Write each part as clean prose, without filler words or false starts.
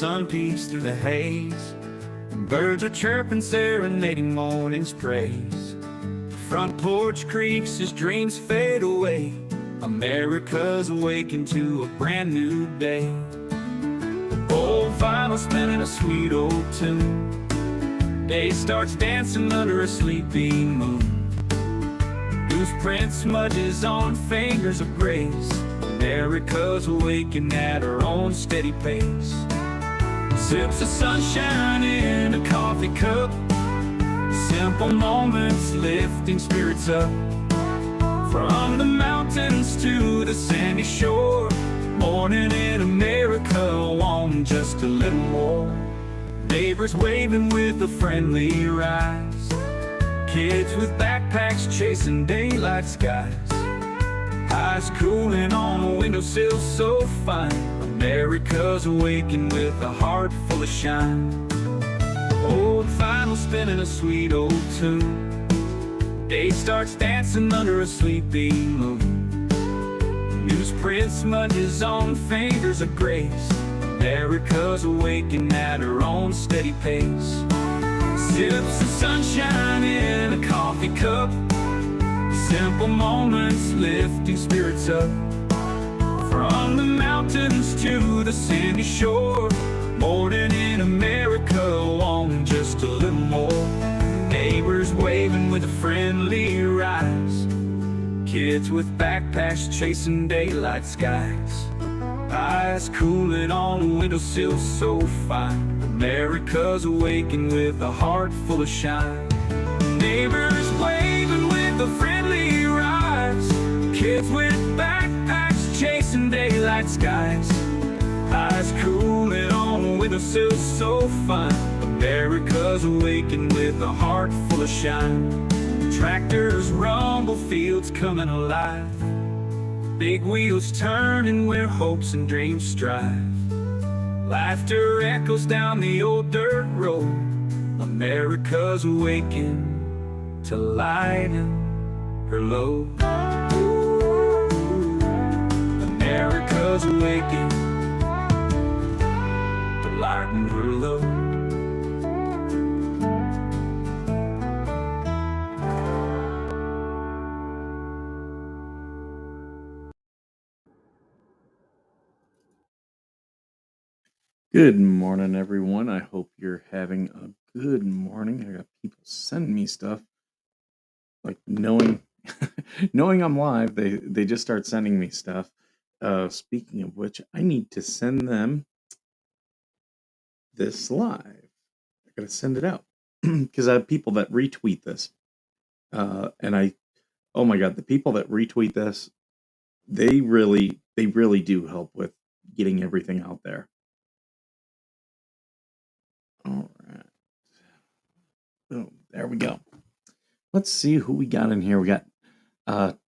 sun peeks through the haze, and birds are chirping, serenading morning's praise. Front porch creaks as dreams fade away. America's awakened to a brand new day. Old vinyl spinning a sweet old tune. Day starts dancing under a sleepy moon. Newsprint smudges on fingers of grace. America's awakened at her own steady pace. Sips of sunshine in a coffee cup. Simple moments lifting spirits up. From the mountains to the sandy shore, morning in America, want just a little more. Neighbors waving with a friendly rise. Kids with backpacks chasing daylight skies. Eyes cooling on a windowsill so fine. America's awakened with a heart full of shine. Old vinyl spinning a sweet old tune. Day starts dancing under a sleepy moon. Newsprint smudges on fingers of grace. America's awakened at her own steady pace. Sips of sunshine in a coffee cup. Simple moments lifting spirits up. From the mountains to the sandy shore, morning in America, wanting just a little more. Neighbors waving with a friendly rise. Kids with backpacks chasing daylight skies. Eyes cooling on a windowsill so fine. America's awakened with a heart full of shine. Neighbors waving with a friendly rise. Kids with backpacks chasing daylight skies. Eyes cooling on a windowsill so fine. America's awakened with a heart full of shine. Tractors rumble, fields coming alive. Big wheels turning where hopes and dreams strive. Laughter echoes down the old dirt road. America's awakened to lighten her load. America's awakened to lighten her load. Good morning, everyone. I hope you're having a good morning. I got people sending me stuff, like knowing knowing I'm live, they just start sending me stuff. Speaking of which, I need to send them this live. I gotta send it out because I have people that retweet this, and oh my God, the people that retweet this, they really do help with getting everything out there. All right. Boom. There we go. Let's see who we got in here. We got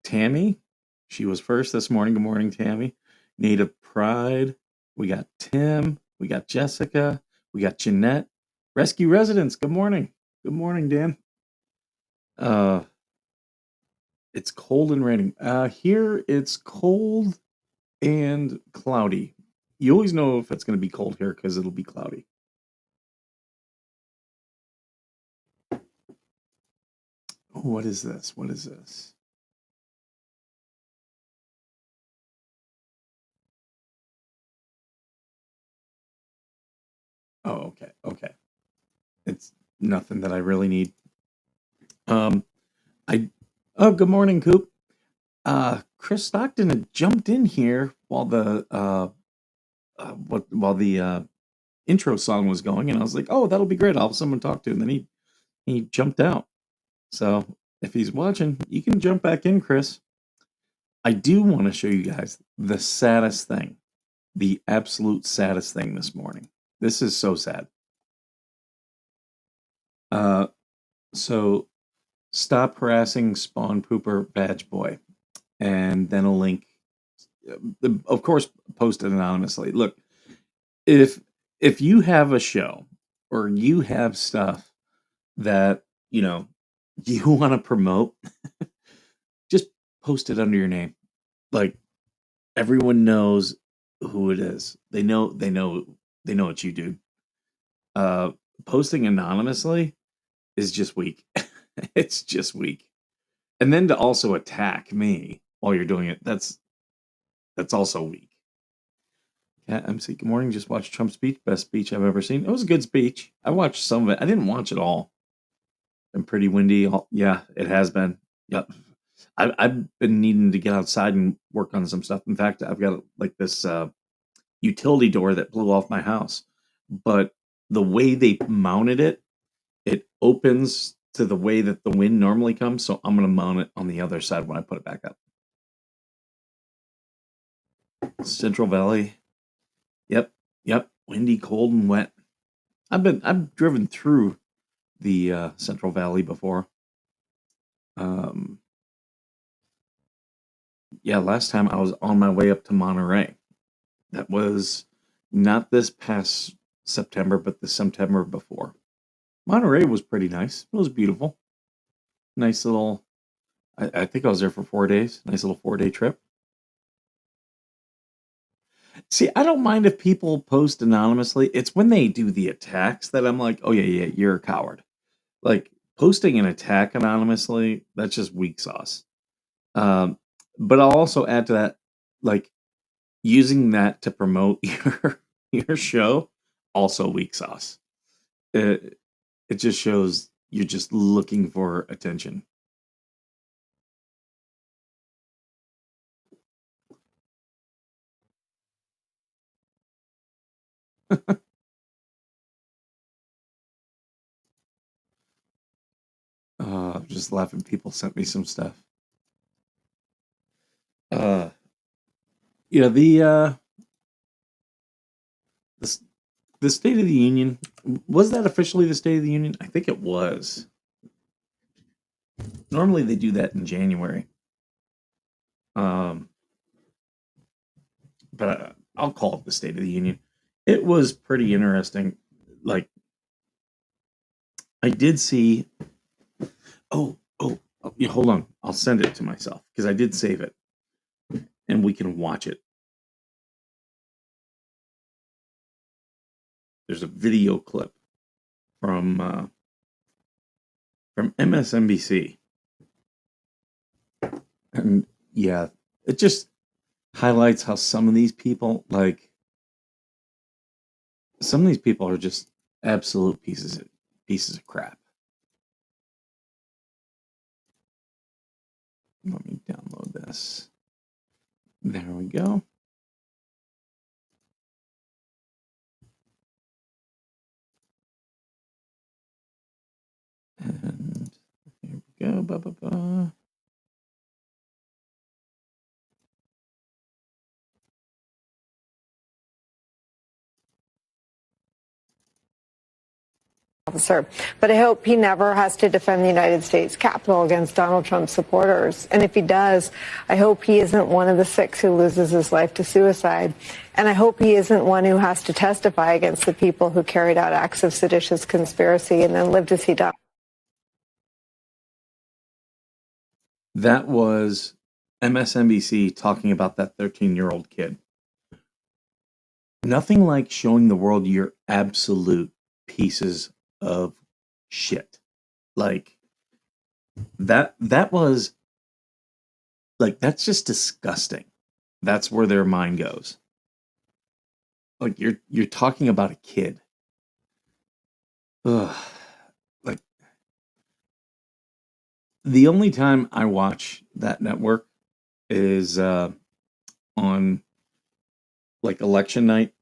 Tammy. She was first this morning. Good morning, Tammy. Native Pride. We got Tim. We got Jessica. We got Jeanette. Rescue Residents. Good morning. Good morning, Dan. It's cold and raining. Here it's cold and cloudy. You always know if it's going to be cold here because it'll be cloudy. Oh, what is this? What is this? Oh, okay. Okay. It's nothing that I really need. Oh, good morning, Coop. Chris Stockton had jumped in here while the intro song was going, and I was like, "Oh, that'll be great. I'll have someone to talk to." And then he jumped out. So if he's watching, you can jump back in, Chris. I do want to show you guys the saddest thing, the absolute saddest thing this morning. This is so sad. So stop harassing Spawn Pooper Badge Boy, and then a link. Of course, posted anonymously. Look, if you have a show or you have stuff that you want to promote, just post it under your name. Like, everyone knows who it is. They know They know it's you, dude. Uh, Posting anonymously is just weak. It's just weak. And then to also attack me while you're doing it, that's also weak. Cat MC, good morning. Just watched Trump's speech. Best speech I've ever seen. It was a good speech. I watched some of it. I didn't watch it all. Been pretty windy. Yeah, it has been. Yep. I've been needing to get outside and work on some stuff. In fact, I've got like this utility door that blew off my house, but the way they mounted it, it opens to the way that the wind normally comes. So I'm going to mount it on the other side when I put it back up. Central Valley. Yep. Windy, cold, and wet. I've driven through the Central Valley before. Yeah, last time I was on my way up to Monterey. That was not this past September, but the September before. Monterey was pretty nice. It was beautiful. Nice little. I think I was there for 4 days. Nice little 4-day trip. See, I don't mind if people post anonymously. It's when they do the attacks that I'm like, oh yeah, you're a coward. Like posting an attack anonymously, that's just weak sauce. But I'll also add to that, like using that to promote your show, also weak sauce. It just shows you're just looking for attention. Just laughing. People sent me some stuff. Yeah, the State of the Union, was that officially the State of the Union? I think it was. Normally they do that in January. But I'll call it the State of the Union. It was pretty interesting. Like, I did see. Oh, yeah, hold on. I'll send it to myself because I did save it, and we can watch it. There's a video clip from MSNBC, and yeah, it just highlights how some of these people, like, some of these people are just absolute pieces of crap. Let me download this. There we go. And here we go. Officer, but I hope he never has to defend the United States Capitol against Donald Trump supporters. And if he does, I hope he isn't one of the 6 who loses his life to suicide. And I hope he isn't one who has to testify against the people who carried out acts of seditious conspiracy and then lived as he died. That was MSNBC talking about that 13-year-old kid. Nothing like showing the world your absolute pieces of shit. Like that was like, that's just disgusting. That's where their mind goes. Like you're talking about a kid. Ugh. Like, the only time I watch that network is on like election night,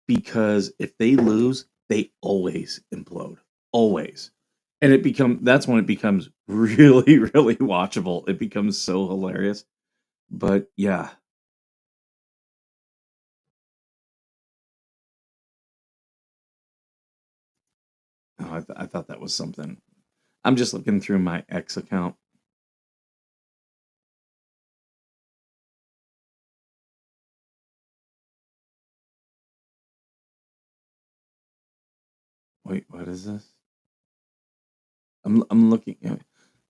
because if they lose, they always implode. Always. And that's when it becomes really, really watchable. It becomes so hilarious. But yeah. Oh, I thought that was something. I'm just looking through my X account. Wait, what is this? I'm looking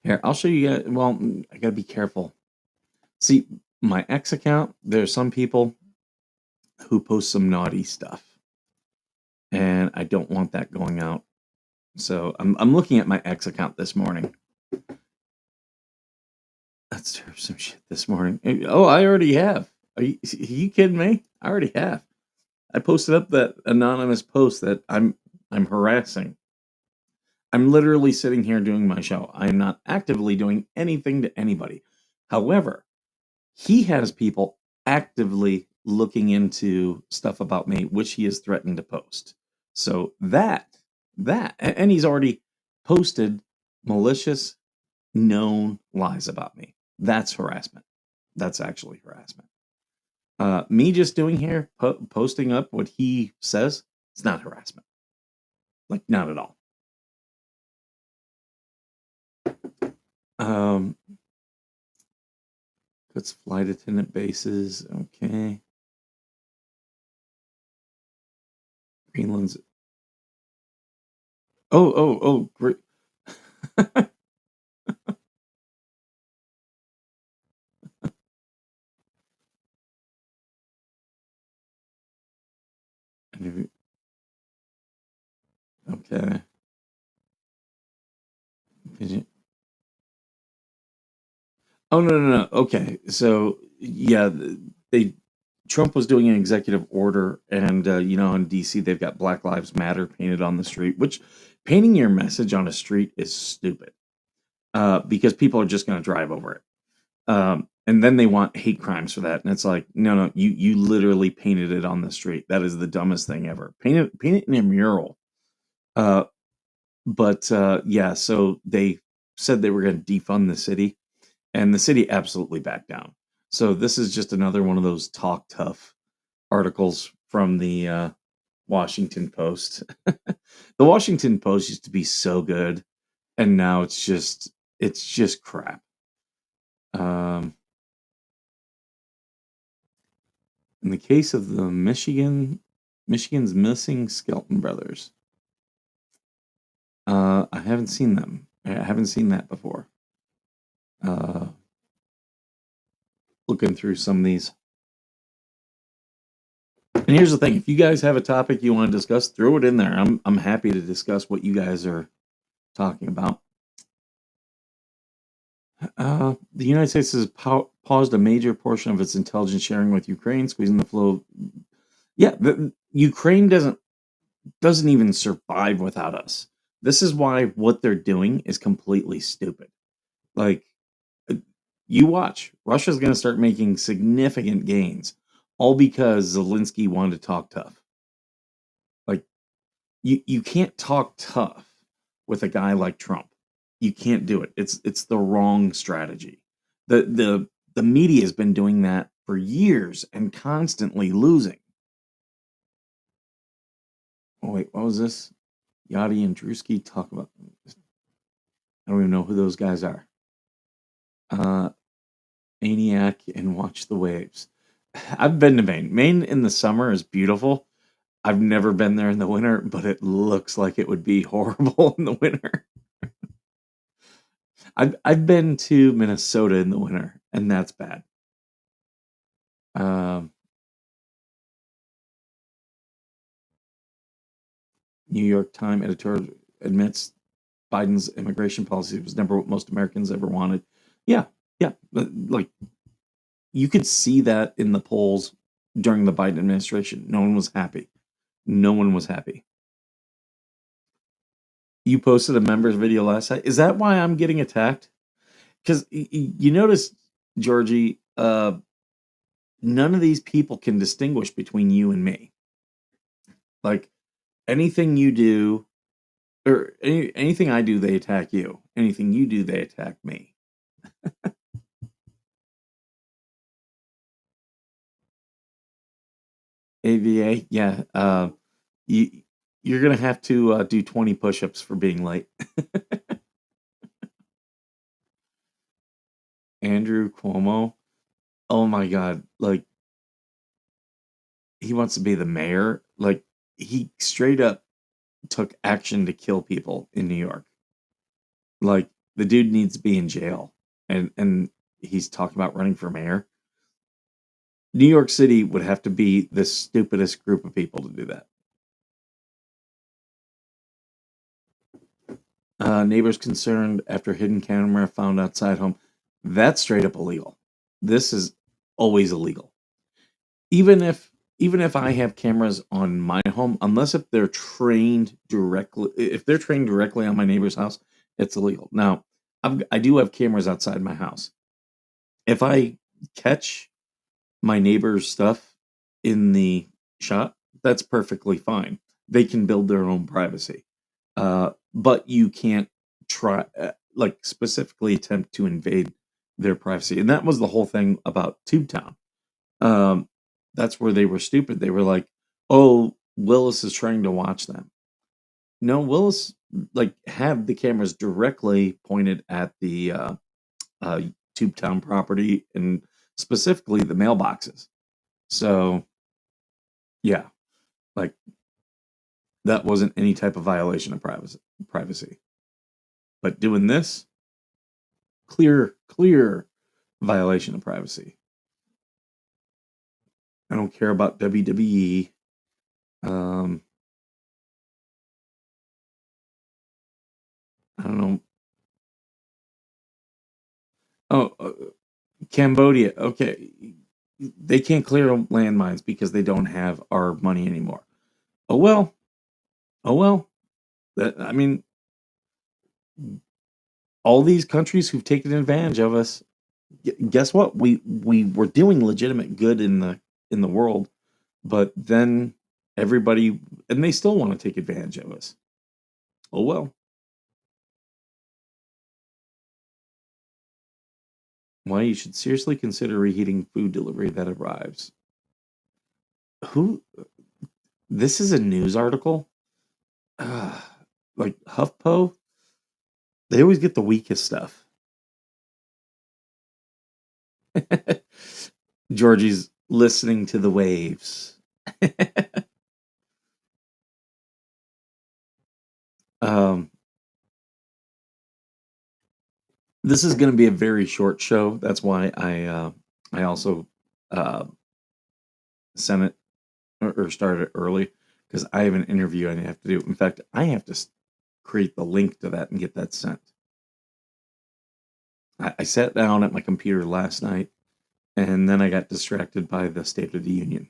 here. I'll show you guys. Well, I gotta be careful. See, my X account, there's some people who post some naughty stuff. and I don't want that going out. So I'm looking at my X account this morning. Let's do some shit this morning. Oh, I already have. Are you kidding me? I already have. I posted up that anonymous post that I'm harassing. I'm literally sitting here doing my show. I am not actively doing anything to anybody. However, he has people actively looking into stuff about me, which he has threatened to post. So and he's already posted malicious, known lies about me. That's harassment. That's actually harassment. Me just doing here, posting up what he says, it's not harassment. Like, not at all. Puts flight attendant bases. Okay. Greenland's. Oh, great. Okay. Oh, no. Okay. So, yeah, Trump was doing an executive order, and in DC they've got Black Lives Matter painted on the street, which painting your message on a street is stupid, because people are just going to drive over it. And then they want hate crimes for that, and it's like, no, you literally painted it on the street. That is the dumbest thing ever. Paint it in a mural. But yeah, so they said they were going to defund the city, and the city absolutely backed down. So this is just another one of those talk tough articles from the Washington Post. The Washington Post used to be so good, and now it's just crap. In the case of the Michigan's missing Skelton brothers, I haven't seen them. I haven't seen that before. Looking through some of these. And here's the thing: if you guys have a topic you want to discuss, throw it in there. I'm happy to discuss what you guys are talking about. The United States has paused a major portion of its intelligence sharing with Ukraine, squeezing the flow. Yeah, Ukraine doesn't even survive without us. This is why what they're doing is completely stupid. Like, you watch, Russia's going to start making significant gains, all because Zelensky wanted to talk tough. Like, you can't talk tough with a guy like Trump. You can't do it. It's the wrong strategy. The media has been doing that for years and constantly losing. Oh wait, what was this? Yachty and Drewski talk about. I don't even know who those guys are. Maniac and Watch the Waves. I've been to Maine. Maine in the summer is beautiful. I've never been there in the winter, but it looks like it would be horrible in the winter. I've been to Minnesota in the winter, and that's bad. New York Times editor admits Biden's immigration policy was never what most Americans ever wanted. Yeah. Like, you could see that in the polls during the Biden administration. No one was happy. You posted a members video last night. Is that why I'm getting attacked? Because you notice, Georgie, none of these people can distinguish between you and me. Like, anything you do, or anything I do, they attack you. Anything you do, they attack me. AVA, yeah. You're gonna have to do 20 push-ups for being late. Andrew Cuomo, oh my God, like, he wants to be the mayor. Like, he straight up took action to kill people in New York. Like, the dude needs to be in jail, and he's talking about running for mayor. New York City would have to be the stupidest group of people to do that. Neighbors concerned after hidden camera found outside home. That's straight up illegal. This is always illegal. Even if I have cameras on my home, unless if they're trained directly on my neighbor's house, it's illegal. Now, I do have cameras outside my house. If I catch my neighbor's stuff in the shot, that's perfectly fine. They can build their own privacy. But you can't try, specifically attempt to invade their privacy. And that was the whole thing about Tubetown. That's where they were stupid. They were like, "Oh, Willis is trying to watch them." No, Willis had the cameras directly pointed at the Tubetown property and specifically the mailboxes. So, yeah, like that wasn't any type of violation of privacy. But doing this, clear violation of privacy. I don't care about WWE. I don't know. Oh, Cambodia. Okay. They can't clear landmines because they don't have our money anymore. Oh well. I mean, all these countries who've taken advantage of us, guess what? We were doing legitimate good in the world, but then everybody, and they still want to take advantage of us. Oh well. Why you should seriously consider reheating food delivery that arrives. Who? This is a news article. Like HuffPo, they always get the weakest stuff. Georgie's listening to the waves. This is going to be a very short show. That's why I also sent it or started it early, because I have an interview I have to do. In fact, I have to create the link to that and get that sent. I sat down at my computer last night, and then I got distracted by the State of the Union.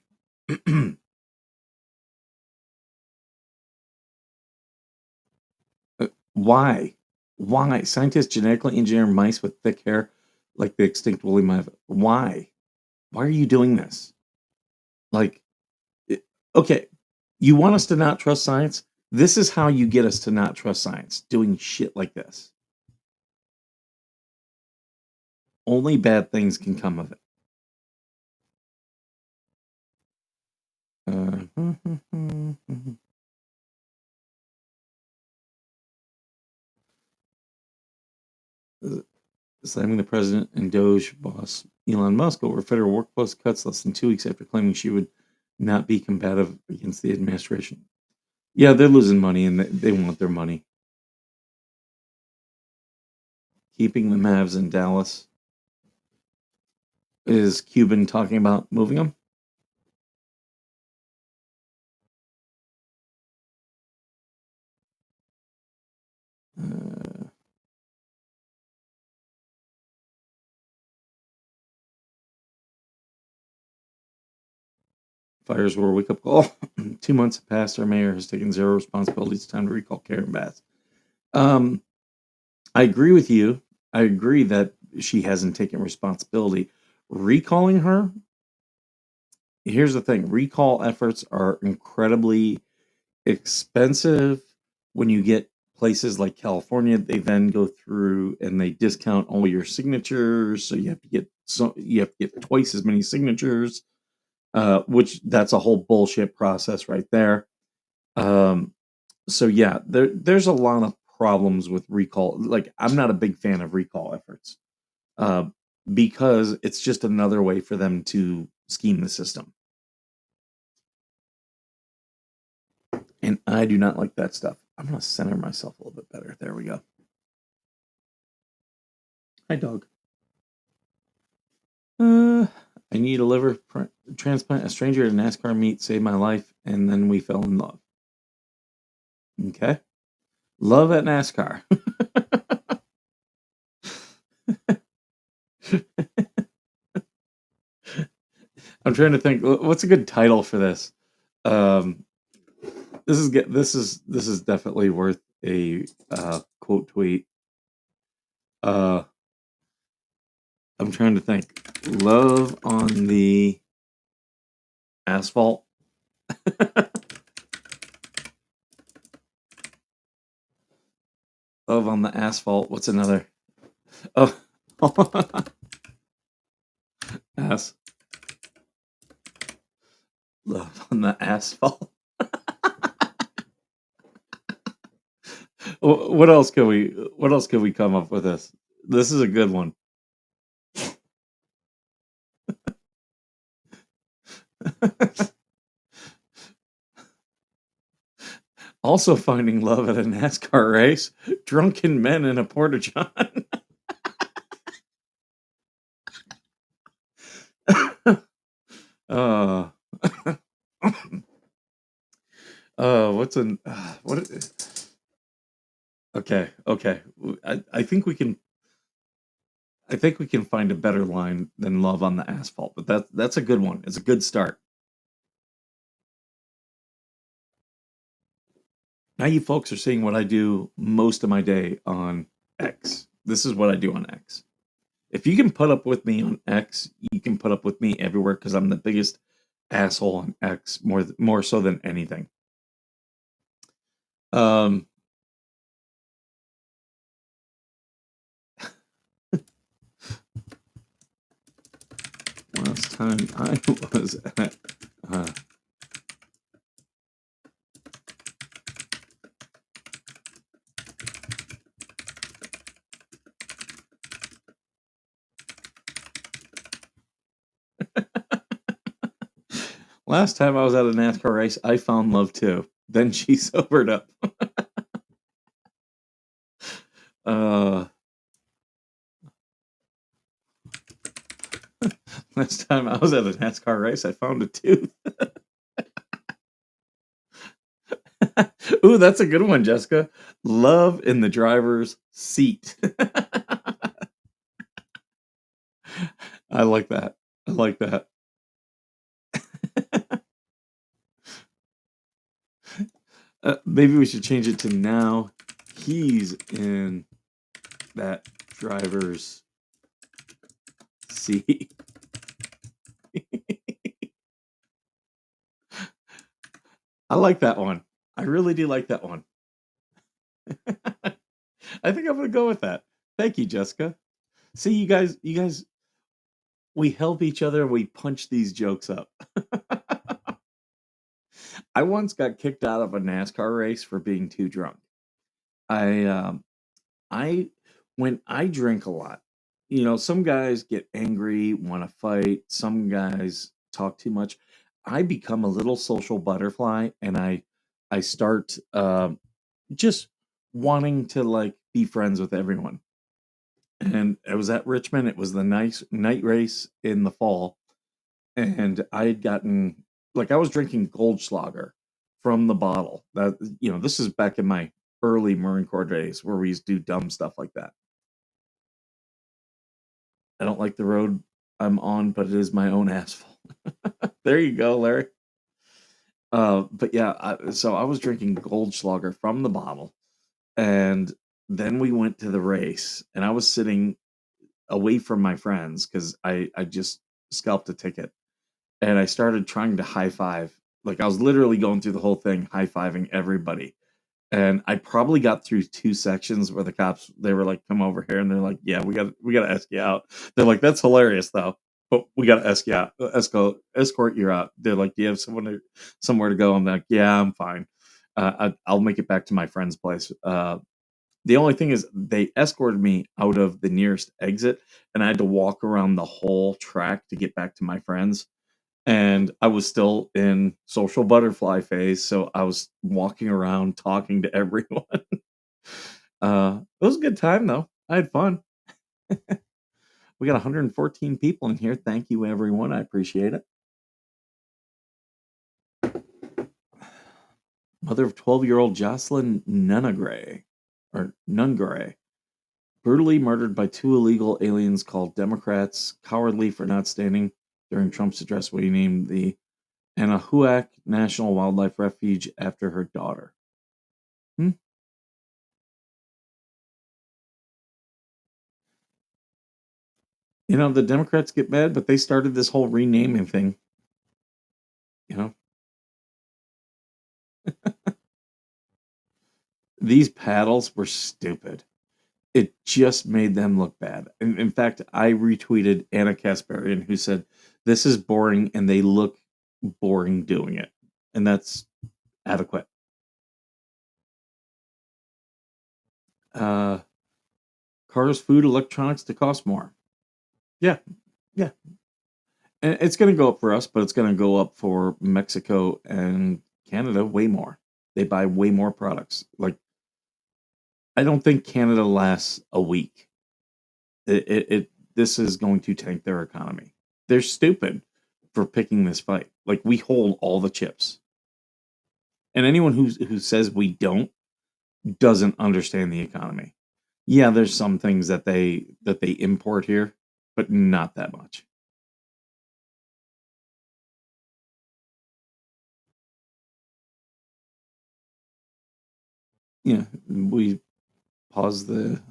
Why? Why? Scientists genetically engineer mice with thick hair like the extinct woolly mammoth. Why? Why are you doing this? Okay, you want us to not trust science? This is how you get us to not trust science, doing shit like this. Only bad things can come of it. Slamming the president and Doge boss Elon Musk over federal workforce cuts less than 2 weeks after claiming she would not be combative against the administration. Yeah, they're losing money and they want their money. Keeping the Mavs in Dallas. Is Cuban talking about moving them? Fires were a wake-up call. 2 months have passed. Our mayor has taken zero responsibility. It's time to recall Karen Bass. I agree with you. I agree that she hasn't taken responsibility. Recalling her, here's the thing. Recall efforts are incredibly expensive. When you get places like California, they then go through and they discount all your signatures. So you have to get twice as many signatures. Which that's a whole bullshit process right there. So yeah, there's a lot of problems with recall. Like, I'm not a big fan of recall efforts, because it's just another way for them to scheme the system. And I do not like that stuff. I'm going to center myself a little bit better. There we go. Hi, dog. I need a liver transplant. A stranger at a NASCAR meet saved my life, and then we fell in love. Okay. Love at NASCAR. I'm trying to think. What's a good title for this? Um, this is definitely worth a quote tweet. I'm trying to think. Love on the asphalt. Love on the asphalt. What's another? Oh, ass. Love on the asphalt. What else can we? What else can we come up with? This is a good one. Also finding love at a NASCAR race. Drunken men in a porta john. uh, what's an what? Okay, okay. I think we can. I think we can find a better line than "love on the asphalt," but that's a good one. It's a good start. Now you folks are seeing what I do most of my day on X. This is what I do on X. If you can put up with me on X, you can put up with me everywhere because I'm the biggest asshole on X more so than anything. Um, last time I was at last time I was at a NASCAR race, I found love too. Then she sobered up. uh, last time I was at a NASCAR race, I found a tooth. Ooh, that's a good one, Jessica. Love in the driver's seat. I like that. I like that. Maybe we should change it to now he's in that driver's seat. I like that one. I really do like that one. I think I'm gonna go with that. Thank you, Jessica. See, you guys, we help each other. We punch these jokes up. I once got kicked out of a NASCAR race for being too drunk. I I when I drink a lot, some guys get angry, want to fight, some guys talk too much. I become a little social butterfly and I start just wanting to like be friends with everyone. And I was at Richmond. It was the nice night race in the fall, and I had gotten like I was drinking Goldschlager from the bottle. This is back in my early Marine Corps days where we used to do dumb stuff like that. I don't like the road I'm on, but it is my own asphalt. There you go, Larry. But yeah, so I was drinking Goldschlager from the bottle, and then we went to the race, and I was sitting away from my friends because I just scalped a ticket, and I started trying to high five. Like I was literally going through the whole thing, high fiving everybody. And I probably got through two sections where the cops they were like, "Come over here," and they're like, "Yeah, we got to ask you out." They're like, "That's hilarious, though, but we got to ask you out, escort you out." They're like, "Do you have somewhere to go?" I'm like, "Yeah, I'm fine. I'll make it back to my friend's place." The only thing is, they escorted me out of the nearest exit, and I had to walk around the whole track to get back to my friends, and I was still in social butterfly phase, so I was walking around talking to everyone. It was a good time though. I had fun. We got 114 people in here. Thank you, everyone. I appreciate it. Mother of 12-year-old Jocelyn Nunagray. or Nungare, brutally murdered by two illegal aliens called Democrats, cowardly for not standing during Trump's address when he named the Anahuac National Wildlife Refuge after her daughter. Hmm? You know, the Democrats get mad, but they started this whole renaming thing. You know, these paddles were stupid. It just made them look bad. In fact, I retweeted Anna Kasparian, who said, "This is boring and they look boring doing it." And that's adequate. Uh, Cars, food, electronics to cost more. Yeah, yeah. And it's going to go up for us, but it's going to go up for Mexico and Canada way more. They buy way more products. Like, I don't think Canada lasts a week. This is going to tank their economy. They're stupid for picking this fight. Like, we hold all the chips, and anyone who says we don't doesn't understand the economy. Yeah, there's some things that they import here, but not that much. Yeah, we pause the.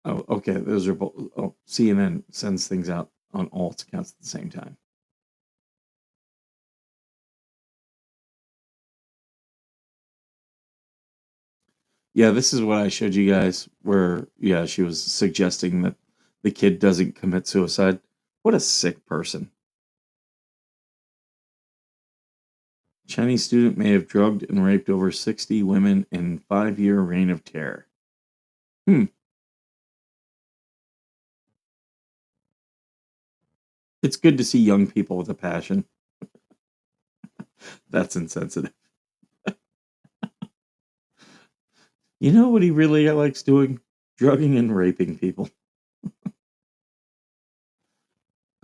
Oh, okay. Those are both. Oh, CNN sends things out on all its accounts at the same time. Yeah, this is what I showed you guys where, yeah, she was suggesting that the kid doesn't commit suicide. What a sick person. Chinese student may have drugged and raped over 60 women in 5-year reign of terror. Hmm. It's good to see young people with a passion. That's insensitive. You know what he really likes doing? Drugging and raping people.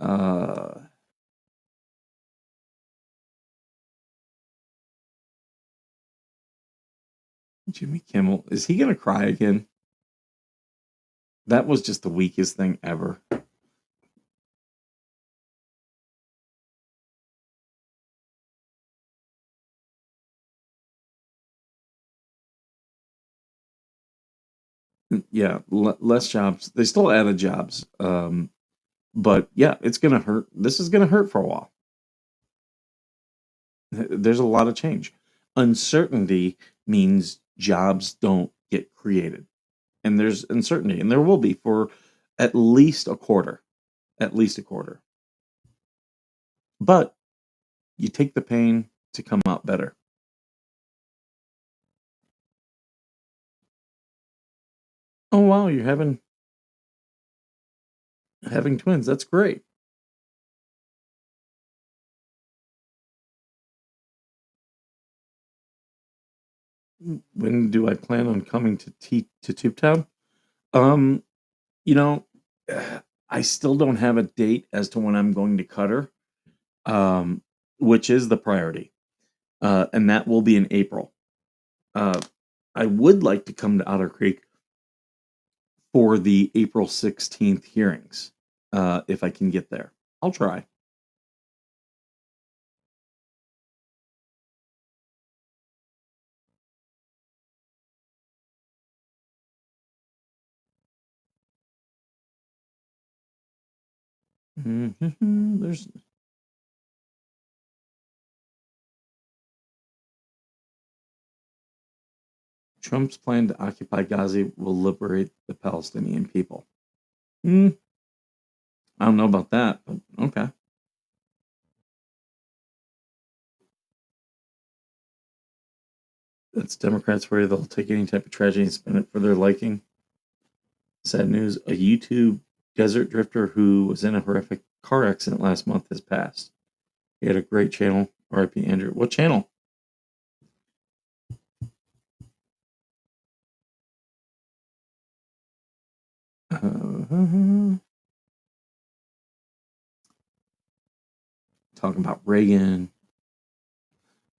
Uh, Jimmy Kimmel. Is he going to cry again? That was just the weakest thing ever. Yeah, less jobs. They still added jobs. But yeah, it's going to hurt. This is going to hurt for a while. There's a lot of change. Uncertainty means jobs don't get created. And there's uncertainty, and there will be for at least a quarter. At least a quarter. But you take the pain to come out better. Oh wow, you're having twins. That's great. When do I plan on coming to Tube Um, you know, I still don't have a date as to when I'm going to cut her, um, which is the priority, and that will be in April. Uh, I would like to come to Otter Creek for the April 16th hearings, if I can get there. I'll try. There's Trump's plan to occupy Gaza will liberate the Palestinian people. I don't know about that, but okay. That's Democrats where they'll take any type of tragedy and spin it for their liking. Sad news, a YouTube desert drifter who was in a horrific car accident last month has passed. He had a great channel, RIP Andrew. What channel? Talking about Reagan.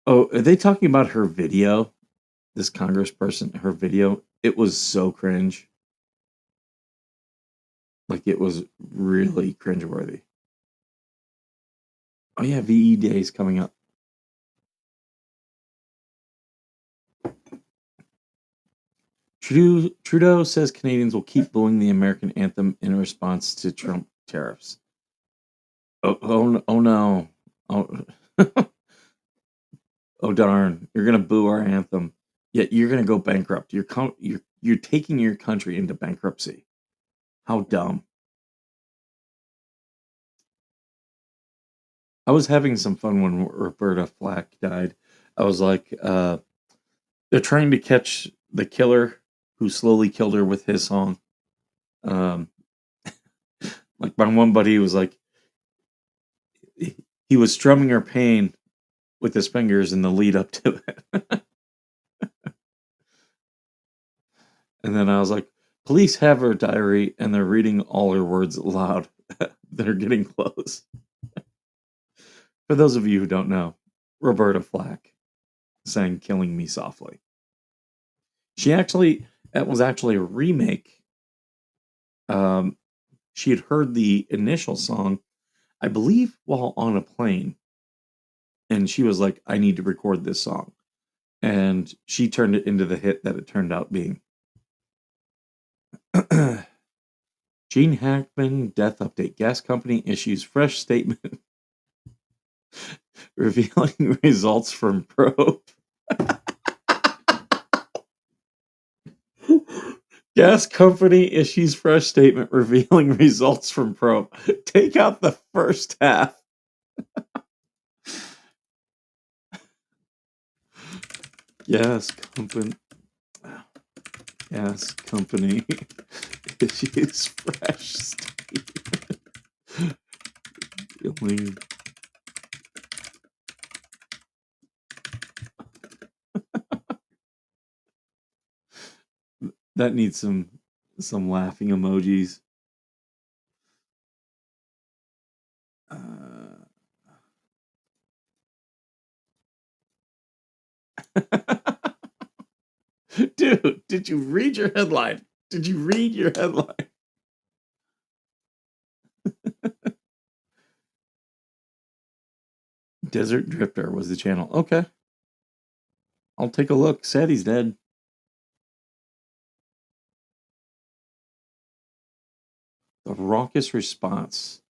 Oh, are they talking about her video? this congressperson, her video, it was so cringe. Like, it was really cringeworthy. Oh yeah, VE Day is coming up. Trudeau says Canadians will keep booing the American anthem in response to Trump tariffs. Oh no. Oh, oh darn. You're going to boo our anthem. Yet you're going to go bankrupt. You're taking your country into bankruptcy. How dumb. I was having some fun when Roberta Flack died. I was like, they're trying to catch the killer who slowly killed her with his song. Like my one buddy was like, he was strumming her pain with his fingers in the lead up to it. And then I was like, police have her diary and they're reading all her words aloud. They're getting close. For those of you who don't know, Roberta Flack sang Killing Me Softly. That was actually a remake. She had heard the initial song, I believe, while on a plane. And she was like, I need to record this song. And she turned it into the hit that it turned out being. Gene Hackman death update. Gas company issues fresh statement revealing results from probe. Gas company issues fresh statement revealing results from probe. Take out the first half. Gas company issues fresh statement revealing. That needs some laughing emojis. Dude, did you read your headline? Did you read your headline? Desert Drifter was the channel. Okay. I'll take a look. Said he's dead. The raucous response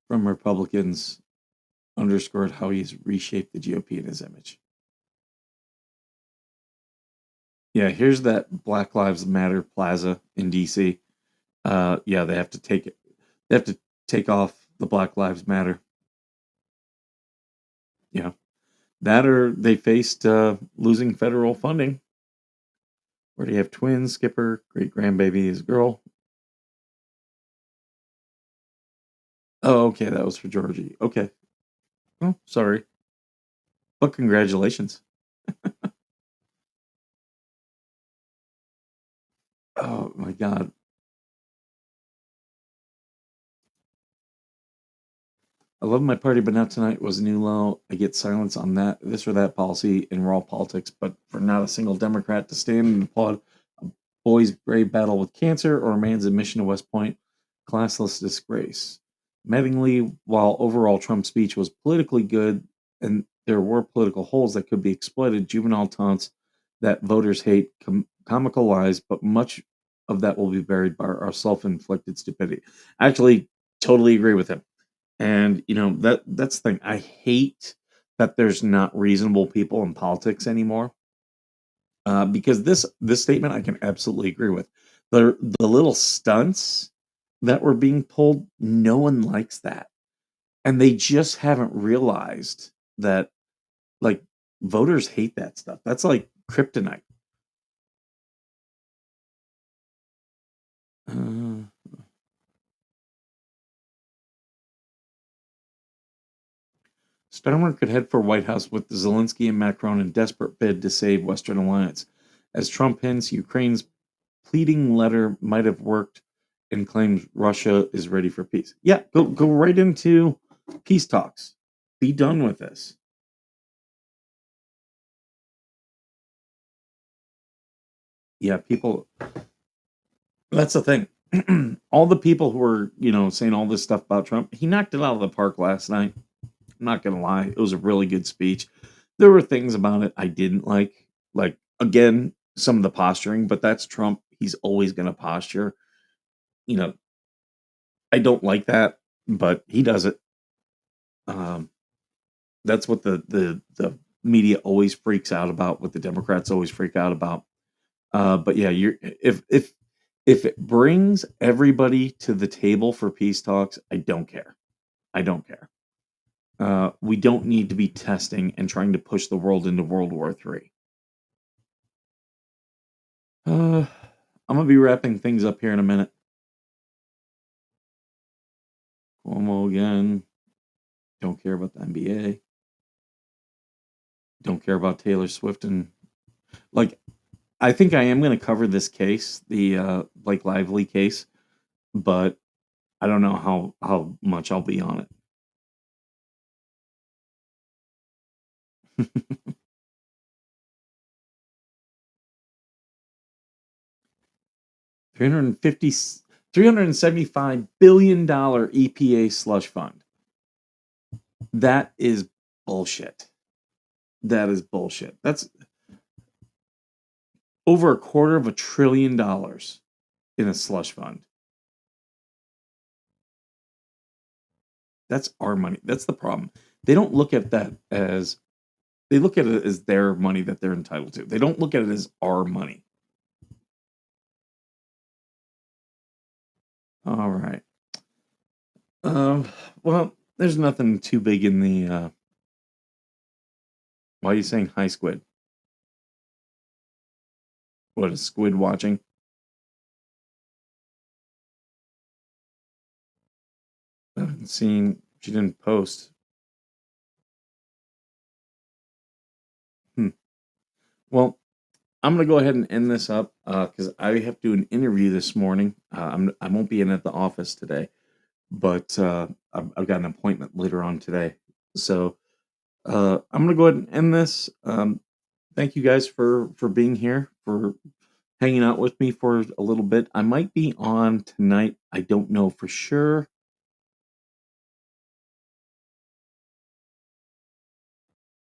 from Republicans underscored how he's reshaped the GOP in his image. Yeah, here's that Black Lives Matter plaza in DC. Yeah, they have to take it. They have to take off the Black Lives Matter. Yeah. That or they faced losing federal funding. Where do you have twins, Skipper, great grandbaby, his girl? Oh, okay, that was for Georgie. Okay. Oh, sorry. But congratulations. Oh my God. I love my party, but not tonight was a new low. I get silence on that, this or that policy in raw politics, but for not a single Democrat to stand and applaud a boy's brave battle with cancer or a man's admission to West Point, classless disgrace. Mattingly, while overall Trump's speech was politically good and there were political holes that could be exploited, juvenile taunts that voters hate, comical lies, but much of that will be buried by our self-inflicted stupidity. I actually totally agree with him. And that's the thing. I hate that there's not reasonable people in politics anymore. Because this statement I can absolutely agree with. The little stunts that were being pulled, no one likes that. And they just haven't realized that like voters hate that stuff. That's like kryptonite. Starmer could head for White House with Zelensky and Macron in desperate bid to save Western alliance. As Trump hints, Ukraine's pleading letter might have worked and claims Russia is ready for peace. Yeah, go right into peace talks. Be done with this. yeah, people. That's the thing. All the people who were, saying all this stuff about Trump, he knocked it out of the park last night. I'm not gonna lie, it was a really good speech. There were things about it I didn't like again, some of the posturing, but that's Trump. He's always gonna posture. You know, I don't like that, but he does it. Um, that's what the media always freaks out about. What the Democrats always freak out about. But yeah, if it brings everybody to the table for peace talks, I don't care. I don't care. We don't need to be testing and trying to push the world into World War III. I'm gonna be wrapping things up here in a minute. Cuomo again. Don't care about the NBA. Don't care about Taylor Swift and I think I am going to cover this case, the Blake Lively case, but I don't know how much I'll be on it. $375 billion EPA slush fund. That is bullshit. That is bullshit. That's over $250 billion in a slush fund. That's our money. That's the problem. They don't look at that as, they look at it as their money that they're entitled to. They don't look at it as our money. All right. Well, there's nothing too big in the, why are you saying hi, Squid? What is Squid watching? I haven't seen, she didn't post. Well, I'm going to go ahead and end this up because I have to do an interview this morning. I won't be in at the office today, but I've got an appointment later on today. So I'm going to go ahead and end this. Thank you guys for being here, for hanging out with me for a little bit. I might be on tonight. I don't know for sure.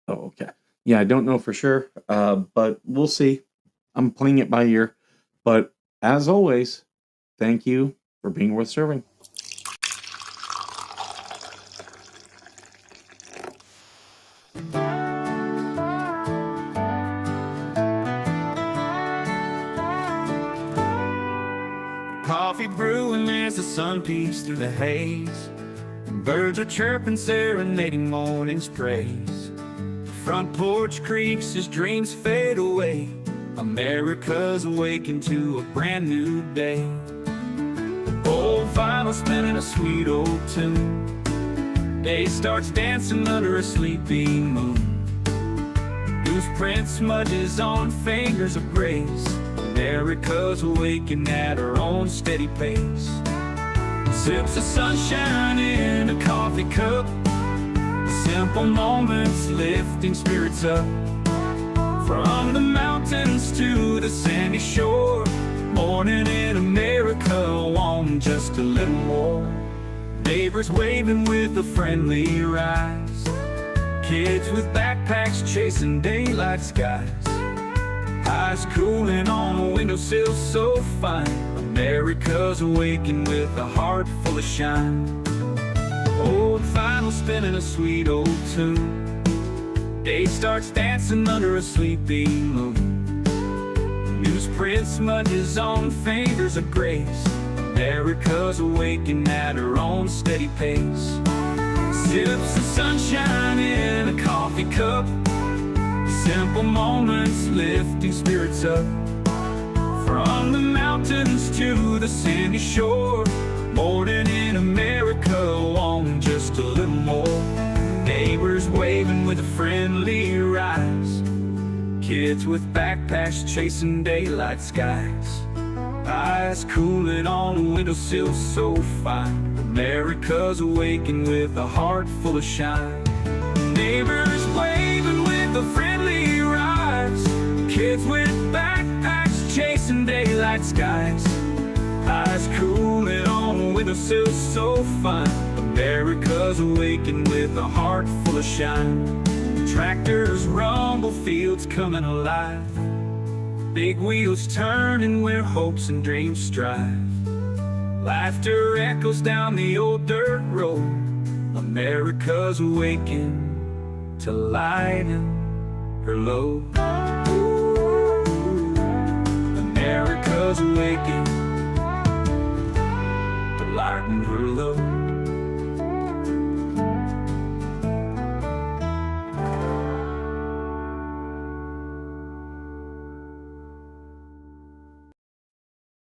Oh, okay. Yeah, I don't know for sure, but we'll see. I'm playing it by ear. But as always, thank you for being worth serving. Coffee brewing as the sun peeks through the haze. Birds are chirping, serenading morning's praise. Front porch creaks as dreams fade away. America's awakened to a brand new day. Old vinyl spinning a sweet old tune. Day starts dancing under a sleeping moon. Loose print smudges on fingers of grace. America's awakened at her own steady pace. Sips of sunshine in a coffee cup. Simple moments lifting spirits up. From the mountains to the sandy shore. Morning in America, want just a little more. Neighbors waving with a friendly rise. Kids with backpacks chasing daylight skies. Eyes cooling on a windowsill so fine. America's awakened with a heart full of shine. Old vinyl spinning a sweet old tune. Day starts dancing under a sleeping moon. Newsprint smudges on fingers of grace. America's awakened at her own steady pace. Sips of sunshine in a coffee cup. Simple moments lifting spirits up. From the mountains to the sandy shore. Morning in America, want just a little more. Neighbors waving with a friendly rise. Kids with backpacks chasing daylight skies. Eyes cooling on a windowsill so fine. America's awakened with a heart full of shine. Neighbors waving with a friendly rise. Kids with backpacks chasing daylight skies, eyes cooling on with a silk so fine. America's awakened with a heart full of shine. Tractors rumble, fields coming alive, big wheels turning where hopes and dreams strive. Laughter echoes down the old dirt road. America's awakened to lighten her load. Ooh, America's awakened to lighten her load.